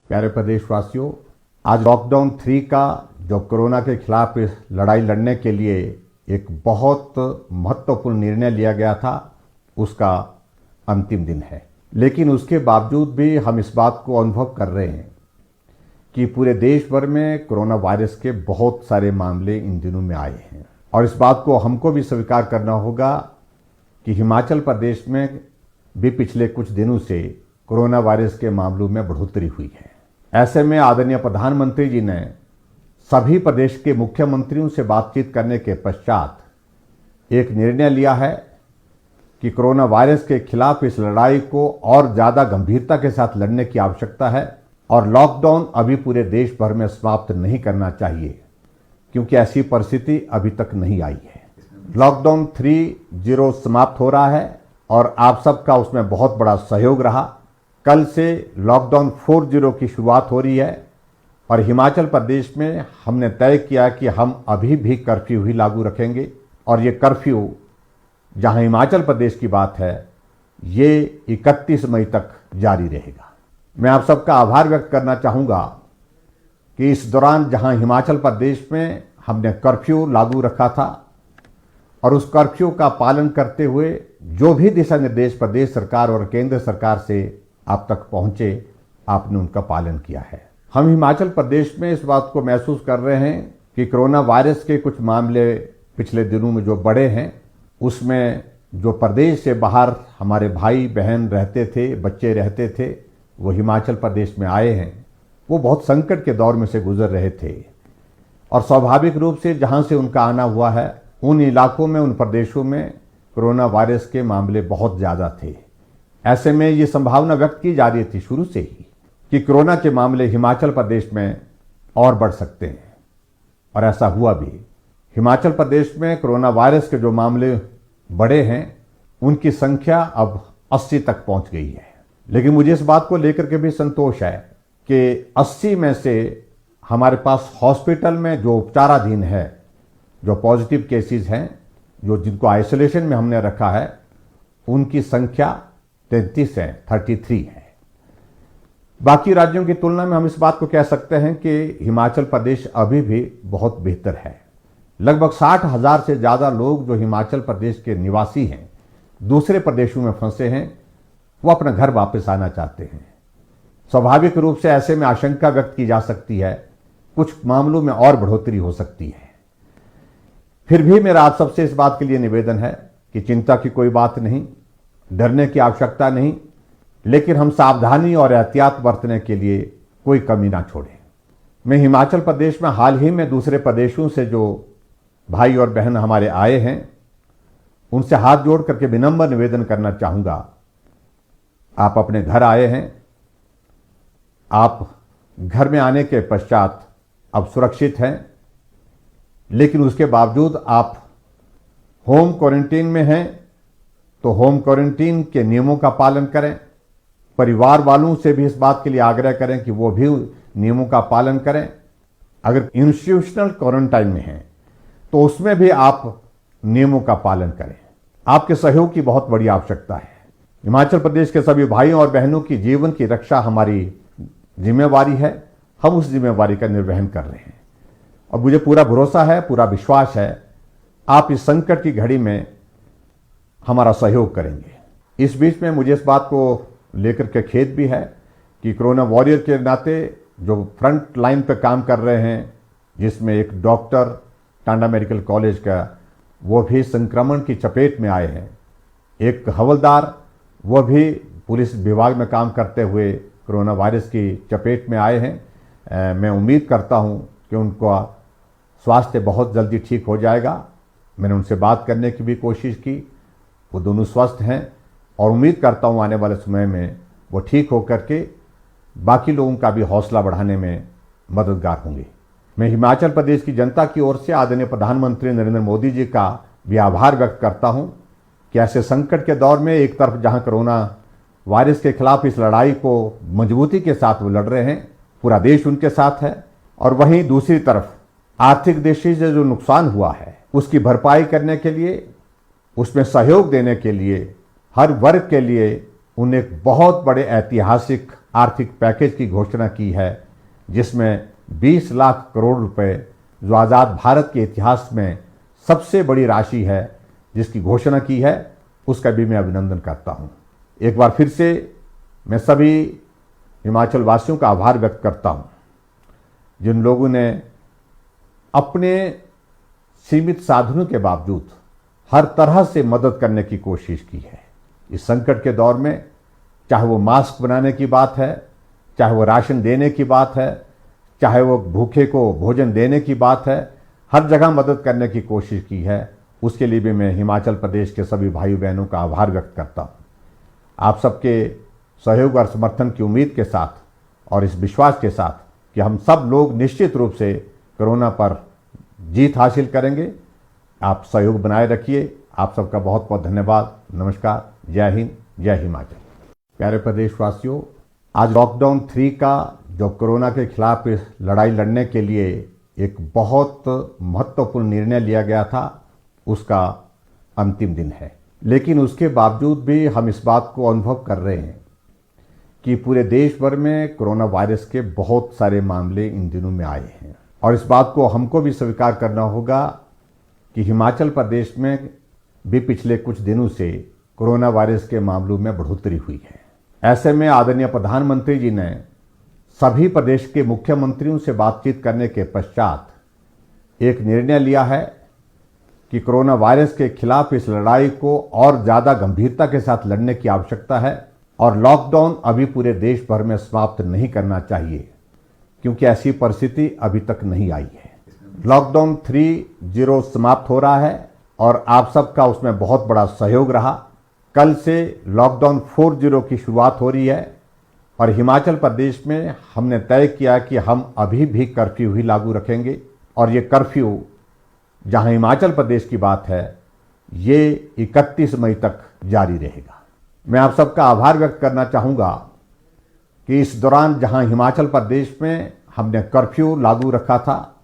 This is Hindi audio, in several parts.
प्यारे प्रदेशवासियों, आज लॉकडाउन 3 का जो कोरोना के खिलाफ लड़ाई लड़ने के लिए एक बहुत महत्वपूर्ण निर्णय लिया गया था, उसका अंतिम दिन है। लेकिन उसके बावजूद भी हम इस बात को अनुभव कर रहे हैं कि पूरे देश भर में कोरोना वायरस के बहुत सारे मामले इन दिनों में आए हैं। और इस बात को हमको भी स्वीकार करना होगा कि हिमाचल प्रदेश में भी पिछले कुछ दिनों से कोरोना वायरस के मामलों में बढ़ोतरी हुई है। ऐसे में आदरणीय प्रधानमंत्री जी ने सभी प्रदेश के मुख्यमंत्रियों से बातचीत करने के पश्चात एक निर्णय लिया है कि कोरोना वायरस के खिलाफ इस लड़ाई को और ज़्यादा गंभीरता के साथ लड़ने की आवश्यकता है और लॉकडाउन अभी पूरे देश भर में समाप्त नहीं करना चाहिए, क्योंकि ऐसी परिस्थिति अभी तक नहीं आई है। लॉकडाउन 3.0 समाप्त हो रहा है और आप सबका उसमें बहुत बड़ा सहयोग रहा। कल से लॉकडाउन 4.0 की शुरुआत हो रही है और हिमाचल प्रदेश में हमने तय किया कि हम अभी भी कर्फ्यू ही लागू रखेंगे और ये कर्फ्यू जहां हिमाचल प्रदेश की बात है, ये 31 मई तक जारी रहेगा। मैं आप सबका आभार व्यक्त करना चाहूँगा कि इस दौरान जहां हिमाचल प्रदेश में हमने कर्फ्यू लागू रखा था और उस कर्फ्यू का पालन करते हुए जो भी दिशा निर्देश प्रदेश सरकार और केंद्र सरकार से आप तक पहुंचे, आपने उनका पालन किया है। हम हिमाचल प्रदेश में इस बात को महसूस कर रहे हैं कि कोरोना वायरस के कुछ मामले पिछले दिनों में जो बढ़े हैं, उसमें जो प्रदेश से बाहर हमारे भाई बहन रहते थे, बच्चे रहते थे, वो हिमाचल प्रदेश में आए हैं। वो बहुत संकट के दौर में से गुजर रहे थे और स्वाभाविक रूप से जहां से उनका आना हुआ है, उन इलाकों में, उन प्रदेशों में कोरोना वायरस के मामले बहुत ज़्यादा थे। ऐसे में ये संभावना व्यक्त की जा रही थी शुरू से ही कि कोरोना के मामले हिमाचल प्रदेश में और बढ़ सकते हैं, और ऐसा हुआ भी। हिमाचल प्रदेश में कोरोना वायरस के जो मामले बढ़े हैं, उनकी संख्या अब 80 तक पहुंच गई है। लेकिन मुझे इस बात को लेकर के भी संतोष है कि 80 में से हमारे पास हॉस्पिटल में जो उपचाराधीन है, जो पॉजिटिव केसेस हैं, जो जिनको आइसोलेशन में हमने रखा है, उनकी संख्या 33 है, 33 है। बाकी राज्यों की तुलना में हम इस बात को कह सकते हैं कि हिमाचल प्रदेश अभी भी बहुत बेहतर है। लगभग 60,000 से ज़्यादा लोग जो हिमाचल प्रदेश के निवासी हैं, दूसरे प्रदेशों में फंसे हैं, वो अपना घर वापस आना चाहते हैं। स्वाभाविक रूप से ऐसे में आशंका व्यक्त की जा सकती है कुछ मामलों में और बढ़ोतरी हो सकती है। फिर भी मेरा आप सबसे इस बात के लिए निवेदन है कि चिंता की कोई बात नहीं, डरने की आवश्यकता नहीं, लेकिन हम सावधानी और एहतियात बरतने के लिए कोई कमी ना छोड़ें। मैं हिमाचल प्रदेश में हाल ही में दूसरे प्रदेशों से जो भाई और बहन हमारे आए हैं, उनसे हाथ जोड़ करके विनम्र निवेदन करना चाहूँगा। आप अपने घर आए हैं, आप घर में आने के पश्चात अब सुरक्षित हैं, लेकिन उसके बावजूद आप होम क्वारंटीन में हैं, तो होम क्वारंटीन के नियमों का पालन करें। परिवार वालों से भी इस बात के लिए आग्रह करें कि वो भी नियमों का पालन करें। अगर इंस्टीट्यूशनल क्वारंटाइन में हैं, तो उसमें भी आप नियमों का पालन करें। आपके सहयोग की बहुत बड़ी आवश्यकता है। हिमाचल प्रदेश के सभी भाइयों और बहनों की जीवन की रक्षा हमारी जिम्मेवारी है। हम उस जिम्मेवारी का निर्वहन कर रहे हैं और मुझे पूरा भरोसा है, पूरा विश्वास है, आप इस संकट की घड़ी में हमारा सहयोग करेंगे। इस बीच में मुझे इस बात को लेकर के खेद भी है कि कोरोना वॉरियर के नाते जो फ्रंट लाइन पर काम कर रहे हैं, जिसमें एक डॉक्टर टांडा मेडिकल कॉलेज का, वो भी संक्रमण की चपेट में आए हैं। एक हवलदार, वो भी पुलिस विभाग में काम करते हुए कोरोना वायरस की चपेट में आए हैं। मैं उम्मीद करता हूं कि उनका स्वास्थ्य बहुत जल्दी ठीक हो जाएगा। मैंने उनसे बात करने की भी कोशिश की, वो दोनों स्वस्थ हैं और उम्मीद करता हूं आने वाले समय में वो ठीक होकर के बाकी लोगों का भी हौसला बढ़ाने में मददगार होंगे। मैं हिमाचल प्रदेश की जनता की ओर से आदरणीय प्रधानमंत्री नरेंद्र मोदी जी का भी आभार व्यक्त करता हूं कि ऐसे संकट के दौर में एक तरफ जहां कोरोना वायरस के खिलाफ इस लड़ाई को मजबूती के साथ वो लड़ रहे हैं, पूरा देश उनके साथ है, और वहीं दूसरी तरफ आर्थिक दृष्टि से जो नुकसान हुआ है उसकी भरपाई करने के लिए, उसमें सहयोग देने के लिए हर वर्ग के लिए उन्हें एक बहुत बड़े ऐतिहासिक आर्थिक पैकेज की घोषणा की है, जिसमें 20 लाख करोड़ रुपए, जो आज़ाद भारत के इतिहास में सबसे बड़ी राशि है, जिसकी घोषणा की है, उसका भी मैं अभिनंदन करता हूं। एक बार फिर से मैं सभी हिमाचल वासियों का आभार व्यक्त करता हूं, जिन लोगों ने अपने सीमित साधनों के बावजूद हर तरह से मदद करने की कोशिश की है। इस संकट के दौर में चाहे वो मास्क बनाने की बात है, चाहे वो राशन देने की बात है, चाहे वो भूखे को भोजन देने की बात है, हर जगह मदद करने की कोशिश की है। उसके लिए भी मैं हिमाचल प्रदेश के सभी भाई बहनों का आभार व्यक्त करता हूँ। आप सबके सहयोग और समर्थन की उम्मीद के साथ और इस विश्वास के साथ कि हम सब लोग निश्चित रूप से कोरोना पर जीत हासिल करेंगे, आप सहयोग बनाए रखिए। आप सबका बहुत बहुत धन्यवाद। नमस्कार। जय हिंद, जय हिमाचल। प्यारे प्रदेशवासियों, आज लॉकडाउन 3 का जो कोरोना के खिलाफ इस लड़ाई लड़ने के लिए एक बहुत महत्वपूर्ण निर्णय लिया गया था, उसका अंतिम दिन है। लेकिन उसके बावजूद भी हम इस बात को अनुभव कर रहे हैं कि पूरे देश भर में कोरोना वायरस के बहुत सारे मामले इन दिनों में आए हैं, और इस बात को हमको भी स्वीकार करना होगा कि हिमाचल प्रदेश में भी पिछले कुछ दिनों से कोरोना वायरस के मामलों में बढ़ोतरी हुई है। ऐसे में आदरणीय प्रधानमंत्री जी ने सभी प्रदेश के मुख्यमंत्रियों से बातचीत करने के पश्चात एक निर्णय लिया है कि कोरोना वायरस के खिलाफ इस लड़ाई को और ज़्यादा गंभीरता के साथ लड़ने की आवश्यकता है, और लॉकडाउन अभी पूरे देश भर में समाप्त नहीं करना चाहिए, क्योंकि ऐसी परिस्थिति अभी तक नहीं आई है। लॉकडाउन 3.0 समाप्त हो रहा है और आप सबका उसमें बहुत बड़ा सहयोग रहा। कल से लॉकडाउन 4.0 की शुरुआत हो रही है, और हिमाचल प्रदेश में हमने तय किया कि हम अभी भी कर्फ्यू ही लागू रखेंगे, और ये कर्फ्यू जहां हिमाचल प्रदेश की बात है, ये 31 मई तक जारी रहेगा। मैं आप सबका आभार व्यक्त करना चाहूँगा कि इस दौरान जहां हिमाचल प्रदेश में हमने कर्फ्यू लागू रखा था,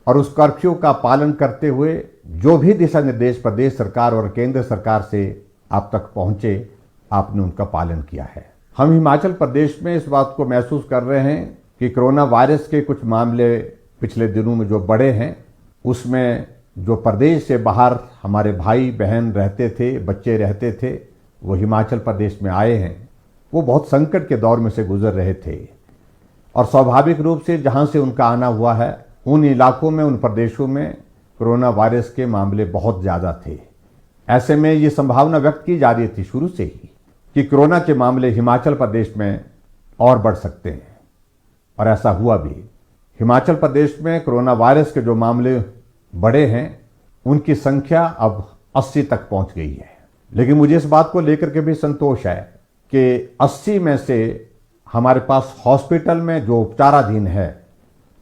और उस कर्फ्यू का पालन करते हुए जो भी दिशा निर्देश प्रदेश सरकार और केंद्र सरकार से आप तक पहुंचे, आपने उनका पालन किया है। हम हिमाचल प्रदेश में इस बात को महसूस कर रहे हैं कि कोरोना वायरस के कुछ मामले पिछले दिनों में जो बढ़े हैं, उसमें जो प्रदेश से बाहर हमारे भाई बहन रहते थे, बच्चे रहते थे, वो हिमाचल प्रदेश में आए हैं। वो बहुत संकट के दौर में से गुजर रहे थे, और स्वाभाविक रूप से जहां से उनका आना हुआ है, उन इलाकों में, उन प्रदेशों में कोरोना वायरस के मामले बहुत ज़्यादा थे। ऐसे में ये संभावना व्यक्त की जा रही थी शुरू से ही कि कोरोना के मामले हिमाचल प्रदेश में और बढ़ सकते हैं, और ऐसा हुआ भी। हिमाचल प्रदेश में कोरोना वायरस के जो मामले बढ़े हैं, उनकी संख्या अब 80 तक पहुंच गई है। लेकिन मुझे इस बात को लेकर के भी संतोष है कि 80 में से हमारे पास हॉस्पिटल में जो उपचाराधीन है,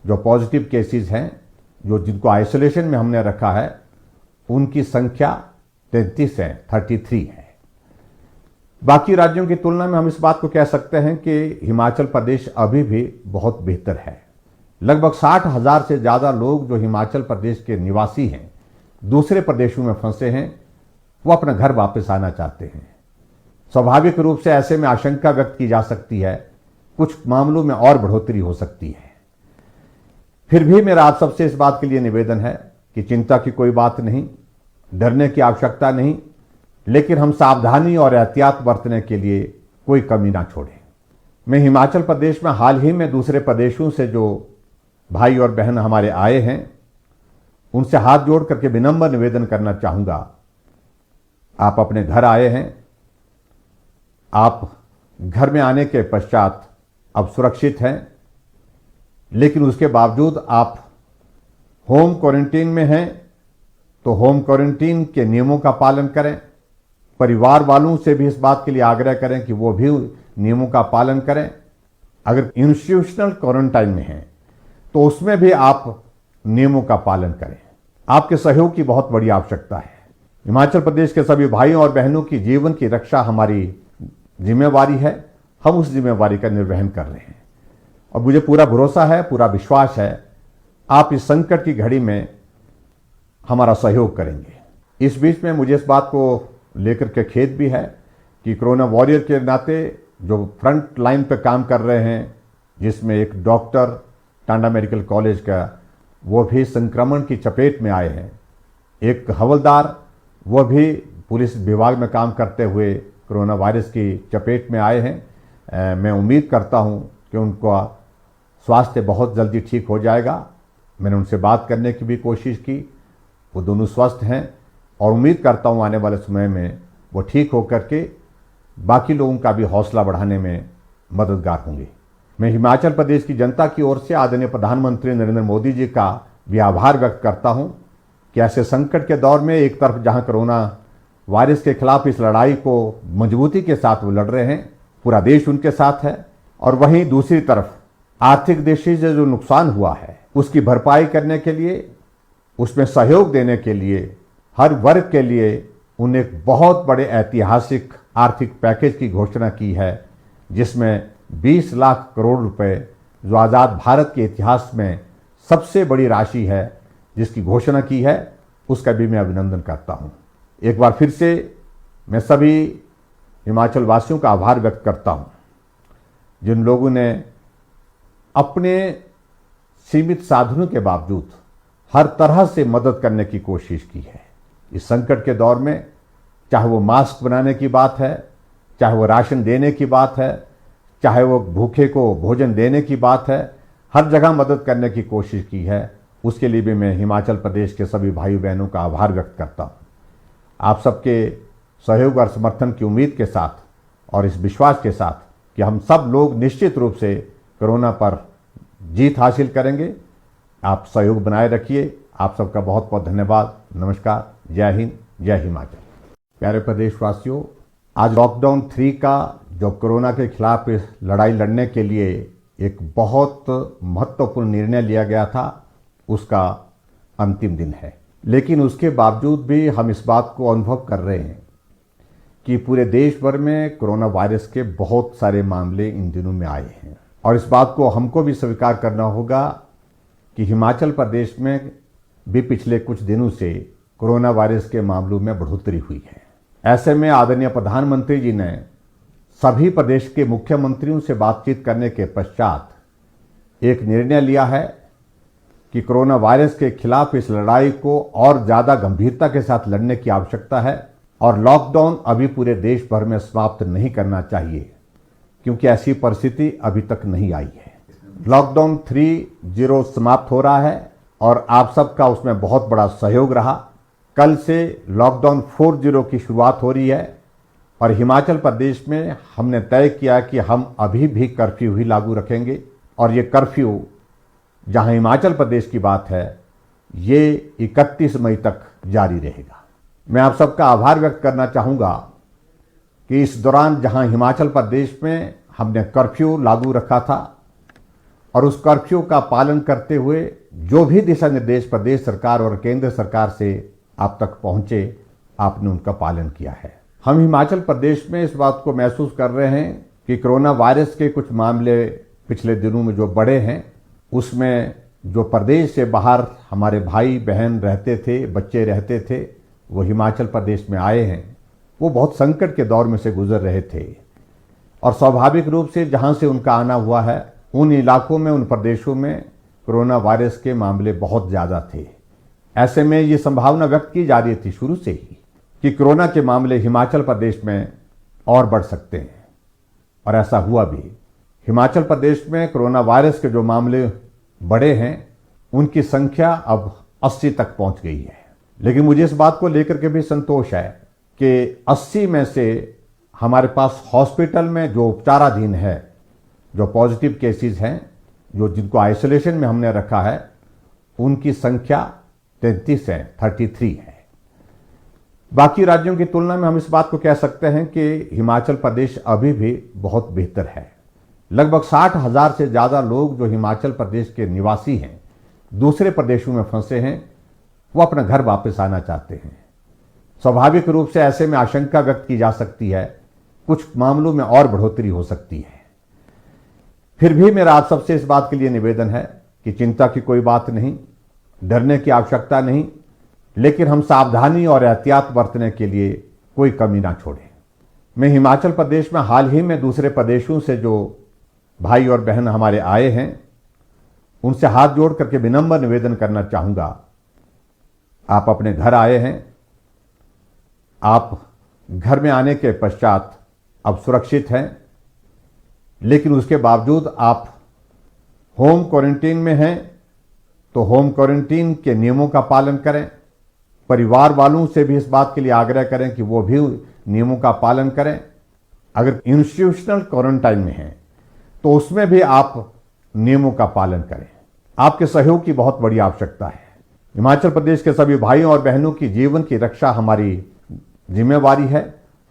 जो पॉजिटिव केसेस हैं, जो जिनको आइसोलेशन में हमने रखा है, उनकी संख्या 33 है, 33 है। बाकी राज्यों की तुलना में हम इस बात को कह सकते हैं कि हिमाचल प्रदेश अभी भी बहुत बेहतर है। लगभग 60,000 से ज़्यादा लोग जो हिमाचल प्रदेश के निवासी हैं, दूसरे प्रदेशों में फंसे हैं, वो अपना घर वापस आना चाहते हैं। स्वाभाविक रूप से ऐसे में आशंका व्यक्त की जा सकती है कुछ मामलों में और बढ़ोतरी हो सकती है। फिर भी मेरा आप सबसे इस बात के लिए निवेदन है कि चिंता की कोई बात नहीं, डरने की आवश्यकता नहीं, लेकिन हम सावधानी और एहतियात बरतने के लिए कोई कमी ना छोड़ें। मैं हिमाचल प्रदेश में हाल ही में दूसरे प्रदेशों से जो भाई और बहन हमारे आए हैं, उनसे हाथ जोड़ करके विनम्र निवेदन करना चाहूँगा। आप अपने घर आए हैं, आप घर में आने के पश्चात अब सुरक्षित हैं, लेकिन उसके बावजूद आप होम क्वारंटीन में हैं, तो होम क्वारंटीन के नियमों का पालन करें। परिवार वालों से भी इस बात के लिए आग्रह करें कि वो भी नियमों का पालन करें। अगर इंस्टीट्यूशनल क्वारंटाइन में हैं, तो उसमें भी आप नियमों का पालन करें। आपके सहयोग की बहुत बड़ी आवश्यकता है। हिमाचल प्रदेश के सभी भाइयों और बहनों की जीवन की रक्षा हमारी जिम्मेवारी है। हम उस जिम्मेवारी का निर्वहन कर रहे हैं, और मुझे पूरा भरोसा है, पूरा विश्वास है, आप इस संकट की घड़ी में हमारा सहयोग करेंगे। इस बीच में मुझे इस बात को लेकर के खेद भी है कि कोरोना वॉरियर के नाते जो फ्रंट लाइन पे काम कर रहे हैं, जिसमें एक डॉक्टर टांडा मेडिकल कॉलेज का, वो भी संक्रमण की चपेट में आए हैं। एक हवलदार, वो भी पुलिस विभाग में काम करते हुए कोरोना वायरस की चपेट में आए हैं। मैं उम्मीद करता हूं कि उनका स्वास्थ्य बहुत जल्दी ठीक हो जाएगा। मैंने उनसे बात करने की भी कोशिश की, वो दोनों स्वस्थ हैं और उम्मीद करता हूं आने वाले समय में वो ठीक होकर के बाकी लोगों का भी हौसला बढ़ाने में मददगार होंगे। मैं हिमाचल प्रदेश की जनता की ओर से आदरणीय प्रधानमंत्री नरेंद्र मोदी जी का भी आभार व्यक्त करता हूं कि ऐसे संकट के दौर में एक तरफ जहां कोरोना वायरस के खिलाफ इस लड़ाई को मजबूती के साथ वो लड़ रहे हैं, पूरा देश उनके साथ है, और वहीं दूसरी तरफ आर्थिक दृष्टि से जो नुकसान हुआ है उसकी भरपाई करने के लिए, उसमें सहयोग देने के लिए हर वर्ग के लिए उन्होंने एक बहुत बड़े ऐतिहासिक आर्थिक पैकेज की घोषणा की है, जिसमें 20 लाख करोड़ रुपए, जो आज़ाद भारत के इतिहास में सबसे बड़ी राशि है, जिसकी घोषणा की है, उसका भी मैं अभिनंदन करता हूं। एक बार फिर से मैं सभी हिमाचल वासियों का आभार व्यक्त करता हूं, जिन लोगों ने अपने सीमित साधनों के बावजूद हर तरह से मदद करने की कोशिश की है। इस संकट के दौर में चाहे वो मास्क बनाने की बात है, चाहे वो राशन देने की बात है, चाहे वो भूखे को भोजन देने की बात है, हर जगह मदद करने की कोशिश की है। उसके लिए भी मैं हिमाचल प्रदेश के सभी भाई बहनों का आभार व्यक्त करता हूँ। आप सबके सहयोग और समर्थन की उम्मीद के साथ और इस विश्वास के साथ कि हम सब लोग निश्चित रूप से कोरोना पर जीत हासिल करेंगे, आप सहयोग बनाए रखिए। आप सबका बहुत बहुत धन्यवाद। नमस्कार। जय हिंद, जय हिमाचल। प्यारे प्रदेशवासियों, आज लॉकडाउन 3 का जो कोरोना के खिलाफ इस लड़ाई लड़ने के लिए एक बहुत महत्वपूर्ण निर्णय लिया गया था, उसका अंतिम दिन है। लेकिन उसके बावजूद भी हम इस बात को अनुभव कर रहे हैं कि पूरे देश भर में कोरोना वायरस के बहुत सारे मामले इन दिनों में आए हैं, और इस बात को हमको भी स्वीकार करना होगा कि हिमाचल प्रदेश में भी पिछले कुछ दिनों से कोरोना वायरस के मामलों में बढ़ोतरी हुई है। ऐसे में आदरणीय प्रधानमंत्री जी ने सभी प्रदेश के मुख्यमंत्रियों से बातचीत करने के पश्चात एक निर्णय लिया है कि कोरोना वायरस के खिलाफ इस लड़ाई को और ज़्यादा गंभीरता के साथ लड़ने की आवश्यकता है, और लॉकडाउन अभी पूरे देश भर में समाप्त नहीं करना चाहिए, क्योंकि ऐसी परिस्थिति अभी तक नहीं आई है। लॉकडाउन 3.0 समाप्त हो रहा है और आप सबका उसमें बहुत बड़ा सहयोग रहा। कल से लॉकडाउन 4.0 की शुरुआत हो रही है, और हिमाचल प्रदेश में हमने तय किया कि हम अभी भी कर्फ्यू ही लागू रखेंगे, और ये कर्फ्यू जहां हिमाचल प्रदेश की बात है, ये 31 मई तक जारी रहेगा। मैं आप सबका आभार व्यक्त करना चाहूँगा कि इस दौरान जहां हिमाचल प्रदेश में हमने कर्फ्यू लागू रखा था, और उस कर्फ्यू का पालन करते हुए जो भी दिशा निर्देश प्रदेश सरकार और केंद्र सरकार से आप तक पहुँचे, आपने उनका पालन किया है। हम हिमाचल प्रदेश में इस बात को महसूस कर रहे हैं कि कोरोना वायरस के कुछ मामले पिछले दिनों में जो बढ़े हैं, उसमें जो प्रदेश से बाहर हमारे भाई बहन रहते थे, बच्चे रहते थे, वो हिमाचल प्रदेश में आए हैं। वो बहुत संकट के दौर में से गुजर रहे थे, और स्वाभाविक रूप से जहां से उनका आना हुआ है, उन इलाकों में, उन प्रदेशों में कोरोना वायरस के मामले बहुत ज़्यादा थे। ऐसे में ये संभावना व्यक्त की जा रही थी शुरू से ही कि कोरोना के मामले हिमाचल प्रदेश में और बढ़ सकते हैं, और ऐसा हुआ भी। हिमाचल प्रदेश में कोरोना वायरस के जो मामले बढ़े हैं, उनकी संख्या अब 80 तक पहुंच गई है। लेकिन मुझे इस बात को लेकर के भी संतोष है कि 80 में से हमारे पास हॉस्पिटल में जो उपचाराधीन है, जो पॉजिटिव केसेस हैं, जो जिनको आइसोलेशन में हमने रखा है, उनकी संख्या 33 है, 33 है। बाकी राज्यों की तुलना में हम इस बात को कह सकते हैं कि हिमाचल प्रदेश अभी भी बहुत बेहतर है। लगभग 60,000 से ज़्यादा लोग जो हिमाचल प्रदेश के निवासी हैं, दूसरे प्रदेशों में फंसे हैं, वो अपना घर वापस आना चाहते हैं। स्वाभाविक रूप से ऐसे में आशंका व्यक्त की जा सकती है कुछ मामलों में और बढ़ोतरी हो सकती है। फिर भी मेरा आप सबसे इस बात के लिए निवेदन है कि चिंता की कोई बात नहीं, डरने की आवश्यकता नहीं, लेकिन हम सावधानी और एहतियात बरतने के लिए कोई कमी ना छोड़ें। मैं हिमाचल प्रदेश में हाल ही में दूसरे प्रदेशों से जो भाई और बहन हमारे आए हैं, उनसे हाथ जोड़ करके विनम्र निवेदन करना चाहूँगा। आप अपने घर आए हैं, आप घर में आने के पश्चात अब सुरक्षित हैं, लेकिन उसके बावजूद आप होम क्वारंटीन में हैं, तो होम क्वारंटीन के नियमों का पालन करें। परिवार वालों से भी इस बात के लिए आग्रह करें कि वो भी नियमों का पालन करें। अगर इंस्टीट्यूशनल क्वारंटाइन में हैं तो उसमें भी आप नियमों का पालन करें। आपके सहयोग की बहुत बड़ी आवश्यकता है। हिमाचल प्रदेश के सभी भाइयों और बहनों की जीवन की रक्षा हमारी जिम्मेवारी है।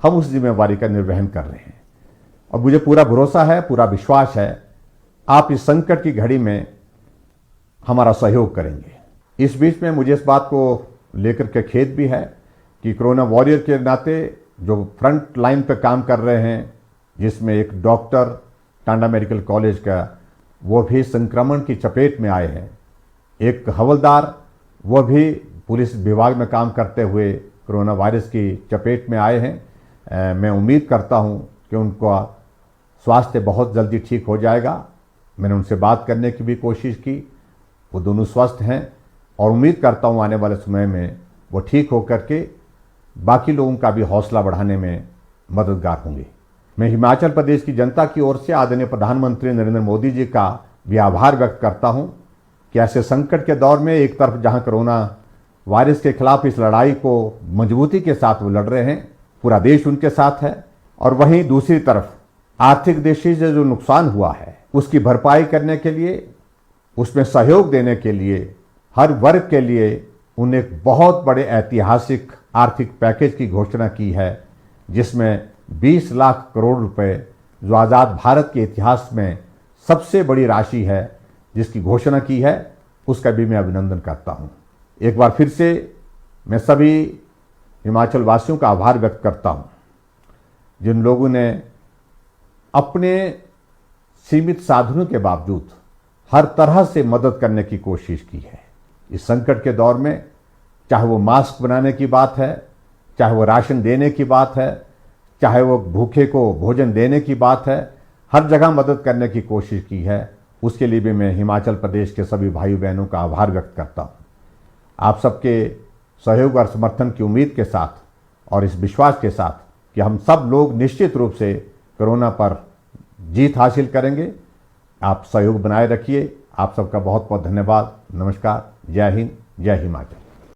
हम उस जिम्मेवारी का निर्वहन कर रहे हैं और मुझे पूरा भरोसा है, पूरा विश्वास है, आप इस संकट की घड़ी में हमारा सहयोग करेंगे। इस बीच में मुझे इस बात को लेकर के खेद भी है कि कोरोना वॉरियर के नाते जो फ्रंट लाइन पर काम कर रहे हैं, जिसमें एक डॉक्टर टांडा मेडिकल कॉलेज का, वो भी संक्रमण की चपेट में आए हैं। एक हवलदार, वो भी पुलिस विभाग में काम करते हुए कोरोना वायरस की चपेट में आए हैं। मैं उम्मीद करता हूं कि उनका स्वास्थ्य बहुत जल्दी ठीक हो जाएगा। मैंने उनसे बात करने की भी कोशिश की, वो दोनों स्वस्थ हैं और उम्मीद करता हूं आने वाले समय में वो ठीक होकर के बाकी लोगों का भी हौसला बढ़ाने में मददगार होंगे। मैं हिमाचल प्रदेश की जनता की ओर से आदरणीय प्रधानमंत्री नरेंद्र मोदी जी का भी आभार व्यक्त करता हूं कि ऐसे संकट के दौर में एक तरफ जहां कोरोना वायरस के खिलाफ इस लड़ाई को मजबूती के साथ वो लड़ रहे हैं, पूरा देश उनके साथ है, और वहीं दूसरी तरफ आर्थिक दृष्टि से जो नुकसान हुआ है उसकी भरपाई करने के लिए, उसमें सहयोग देने के लिए हर वर्ग के लिए उन्होंने एक बहुत बड़े ऐतिहासिक आर्थिक पैकेज की घोषणा की है, जिसमें 20 लाख करोड़ रुपए, जो आज़ाद भारत के इतिहास में सबसे बड़ी राशि है, जिसकी घोषणा की है, उसका भी मैं अभिनंदन करता हूं। एक बार फिर से मैं सभी हिमाचल वासियों का आभार व्यक्त करता हूं, जिन लोगों ने अपने सीमित साधनों के बावजूद हर तरह से मदद करने की कोशिश की है। इस संकट के दौर में चाहे वो मास्क बनाने की बात है, चाहे वो राशन देने की बात है, चाहे वो भूखे को भोजन देने की बात है, हर जगह मदद करने की कोशिश की है। उसके लिए भी मैं हिमाचल प्रदेश के सभी भाई बहनों का आभार व्यक्त करता हूँ। आप सबके सहयोग और समर्थन की उम्मीद के साथ और इस विश्वास के साथ कि हम सब लोग निश्चित रूप से कोरोना पर जीत हासिल करेंगे, आप सहयोग बनाए रखिए। आप सबका बहुत बहुत धन्यवाद। नमस्कार। जय हिंद, जय हिमाचल।